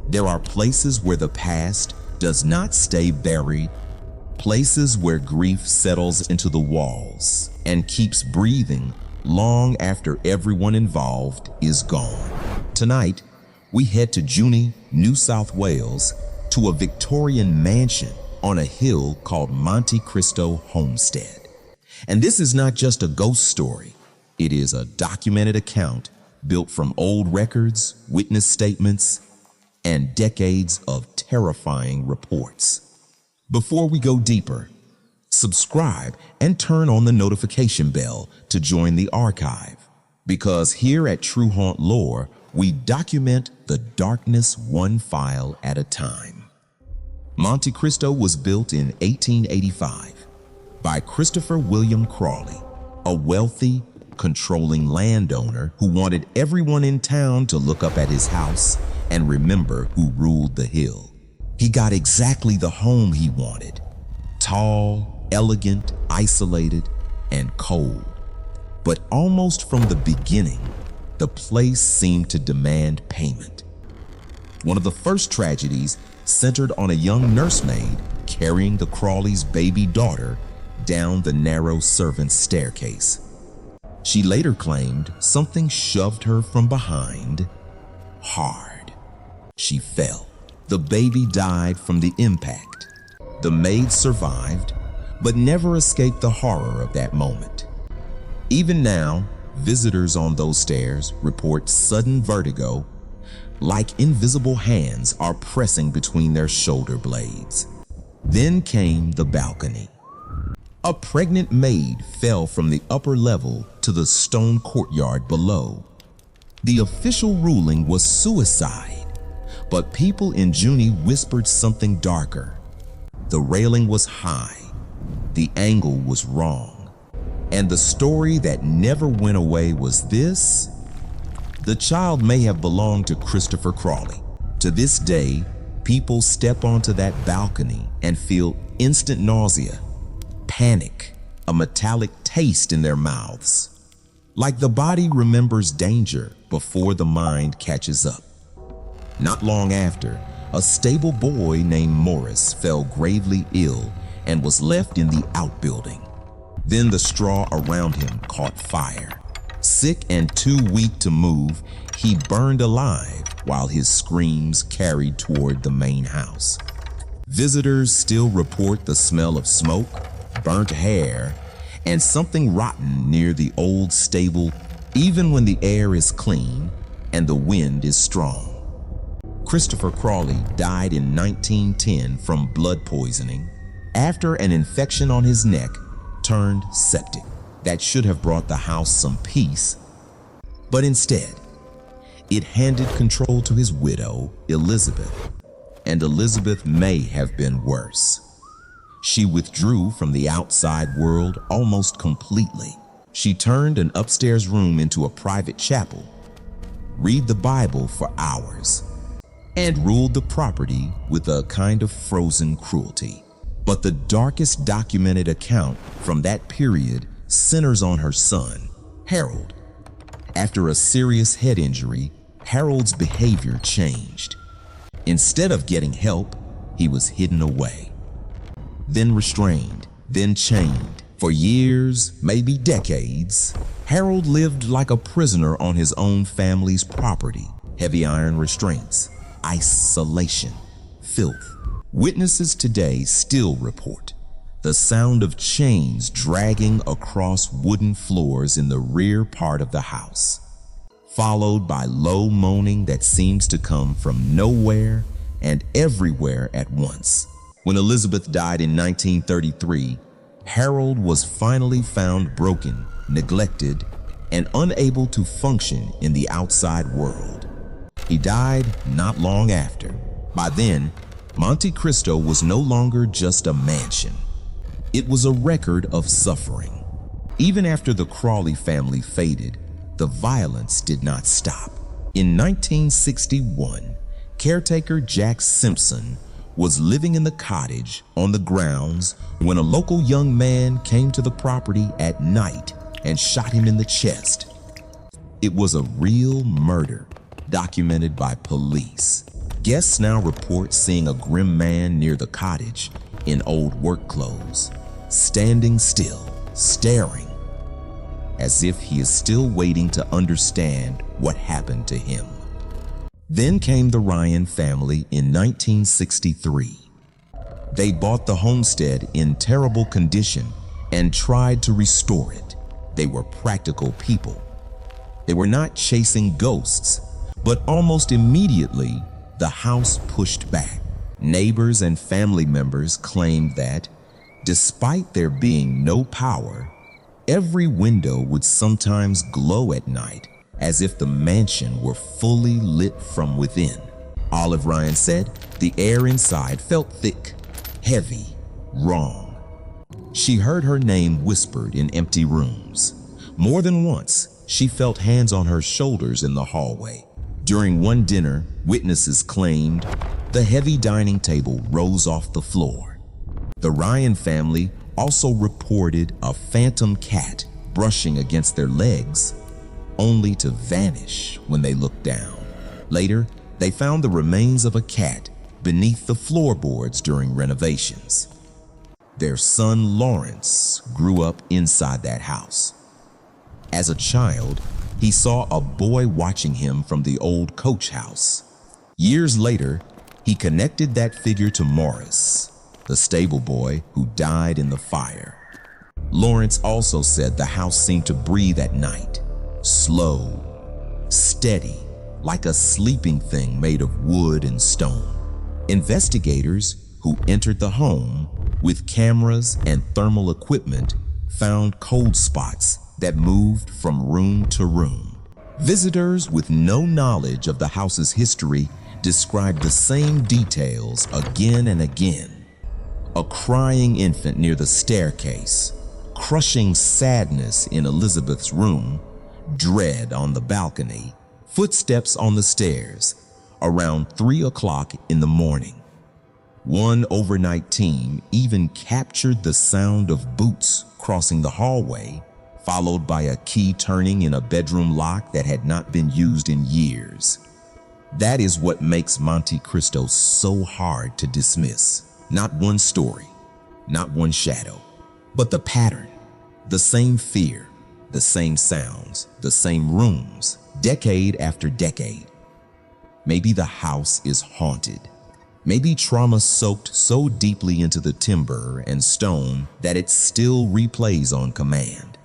There are places where the past does not stay buried, places where grief settles into the walls and keeps breathing long after everyone involved is gone. Tonight, we head to Junee, New South Wales, to a Victorian mansion on a hill called Monte Cristo Homestead. And this is not just a ghost story. It is a documented account built from old records, witness statements, and decades of terrifying reports. Before we go deeper, subscribe and turn on the notification bell to join the archive, because here at True Haunt Lore, we document the darkness one file at a time. Monte Cristo was built in 1885 by Christopher William Crawley, a wealthy, controlling landowner who wanted everyone in town to look up at his house and remember who ruled the hill. He got exactly the home he wanted: tall, elegant, isolated, and cold. But almost from the beginning, the place seemed to demand payment. One of the first tragedies centered on a young nursemaid carrying the Crawleys' baby daughter down the narrow servants' staircase. She later claimed something shoved her from behind hard. She fell. The baby died from the impact. The maid survived, but never escaped the horror of that moment. Even now, visitors on those stairs report sudden vertigo, like invisible hands are pressing between their shoulder blades. Then came the balcony. A pregnant maid fell from the upper level to the stone courtyard below. The official ruling was suicide, but people in Junee whispered something darker. The railing was high, the angle was wrong, and the story that never went away was this: the child may have belonged to Christopher Crawley. To this day, people step onto that balcony and feel instant nausea, panic, a metallic taste in their mouths, like the body remembers danger before the mind catches up. Not long after, a stable boy named Morris fell gravely ill and was left in the outbuilding. Then the straw around him caught fire. Sick and too weak to move, he burned alive while his screams carried toward the main house. Visitors still report the smell of smoke, burnt hair, and something rotten near the old stable, even when the air is clean and the wind is strong. Christopher Crawley died in 1910 from blood poisoning after an infection on his neck turned septic. That should have brought the house some peace, but instead, it handed control to his widow, Elizabeth, and Elizabeth may have been worse. She withdrew from the outside world almost completely. She turned an upstairs room into a private chapel, read the Bible for hours, and ruled the property with a kind of frozen cruelty. But the darkest documented account from that period centers on her son, Harold. After a serious head injury, Harold's behavior changed. Instead of getting help, he was hidden away, then restrained, then chained. For years, maybe decades, Harold lived like a prisoner on his own family's property. Heavy iron restraints, isolation, filth. Witnesses today still report the sound of chains dragging across wooden floors in the rear part of the house, followed by low moaning that seems to come from nowhere and everywhere at once. When Elizabeth died in 1933, Harold was finally found broken, neglected, and unable to function in the outside world. He died not long after. By then, Monte Cristo was no longer just a mansion. It was a record of suffering. Even after the Crawley family faded, the violence did not stop. In 1961, caretaker Jack Simpson was living in the cottage on the grounds when a local young man came to the property at night and shot him in the chest. It was a real murder, documented by police. Guests now report seeing a grim man near the cottage in old work clothes, standing still, staring, as if he is still waiting to understand what happened to him. Then came the Ryan family in 1963. They bought the homestead in terrible condition and tried to restore it. They were practical people. They were not chasing ghosts, but almost immediately, the house pushed back. Neighbors and family members claimed that, despite there being no power, every window would sometimes glow at night as if the mansion were fully lit from within. Olive Ryan said the air inside felt thick, heavy, wrong. She heard her name whispered in empty rooms. More than once, she felt hands on her shoulders in the hallway. During one dinner, witnesses claimed the heavy dining table rose off the floor. The Ryan family also reported a phantom cat brushing against their legs, only to vanish when they looked down. Later, they found the remains of a cat beneath the floorboards during renovations. Their son Lawrence grew up inside that house. As a child, he saw a boy watching him from the old coach house. Years later, he connected that figure to Morris, the stable boy who died in the fire. Lawrence also said the house seemed to breathe at night, slow, steady, like a sleeping thing made of wood and stone. Investigators who entered the home with cameras and thermal equipment found cold spots that moved from room to room. Visitors with no knowledge of the house's history described the same details again and again. A crying infant near the staircase, crushing sadness in Elizabeth's room, dread on the balcony, footsteps on the stairs around 3 o'clock in the morning. One overnight team even captured the sound of boots crossing the hallway, followed by a key turning in a bedroom lock that had not been used in years. That is what makes Monte Cristo so hard to dismiss. Not one story, not one shadow, but the pattern, the same fear, the same sounds, the same rooms, decade after decade. Maybe the house is haunted. Maybe trauma soaked so deeply into the timber and stone that it still replays on command.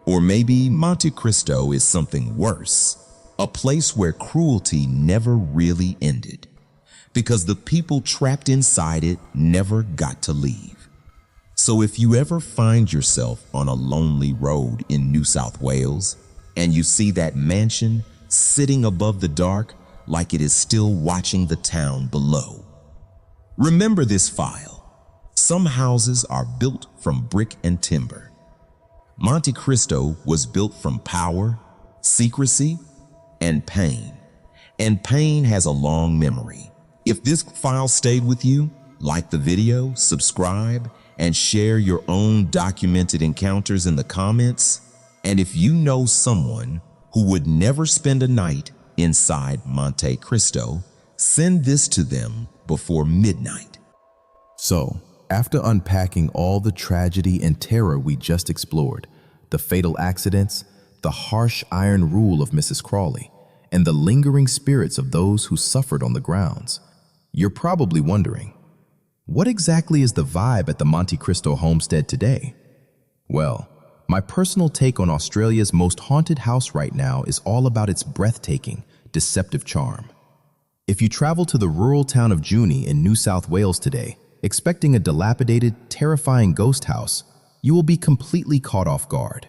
Or maybe Monte Cristo is something worse, a place where cruelty never really ended, because the people trapped inside it never got to leave. So if you ever find yourself on a lonely road in New South Wales and you see that mansion sitting above the dark like it is still watching the town below, remember this file. Some houses are built from brick and timber. Monte Cristo was built from power, secrecy, and pain. And pain has a long memory. If this file stayed with you, like the video, subscribe, and share your own documented encounters in the comments. And if you know someone who would never spend a night inside Monte Cristo, send this to them before midnight. So, after unpacking all the tragedy and terror we just explored, the fatal accidents, the harsh iron rule of Mrs. Crawley, and the lingering spirits of those who suffered on the grounds, you're probably wondering, what exactly is the vibe at the Monte Cristo Homestead today? Well, my personal take on Australia's most haunted house right now is all about its breathtaking, deceptive charm. If you travel to the rural town of Junee in New South Wales today, expecting a dilapidated, terrifying ghost house, you will be completely caught off guard.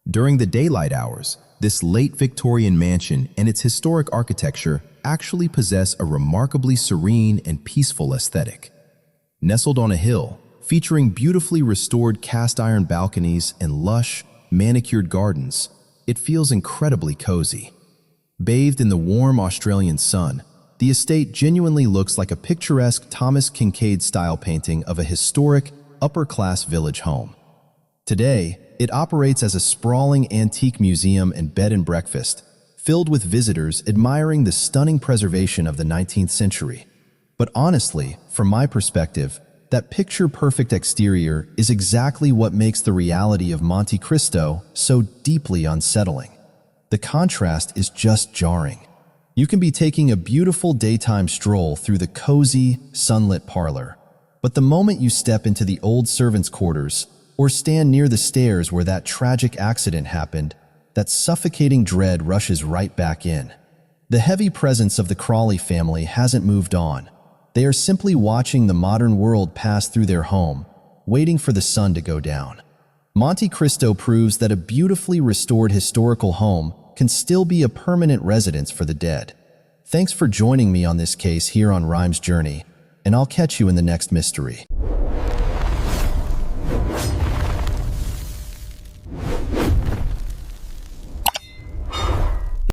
During the daylight hours, this late Victorian mansion and its historic architecture actually possess a remarkably serene and peaceful aesthetic. Nestled on a hill, featuring beautifully restored cast iron balconies and lush, manicured gardens, it feels incredibly cozy. Bathed in the warm Australian sun, the estate genuinely looks like a picturesque Thomas Kinkade-style painting of a historic, upper-class village home. Today, it operates as a sprawling antique museum and bed and breakfast, filled with visitors admiring the stunning preservation of the 19th century. But honestly, from my perspective, that picture-perfect exterior is exactly what makes the reality of Monte Cristo so deeply unsettling. The contrast is just jarring. You can be taking a beautiful daytime stroll through the cozy, sunlit parlor, but the moment you step into the old servants' quarters or stand near the stairs where that tragic accident happened, that suffocating dread rushes right back in. The heavy presence of the Crawley family hasn't moved on. They are simply watching the modern world pass through their home, waiting for the sun to go down. Monte Cristo proves that a beautifully restored historical home can still be a permanent residence for the dead. Thanks for joining me on this case here on Rhyme's Journey, and I'll catch you in the next mystery.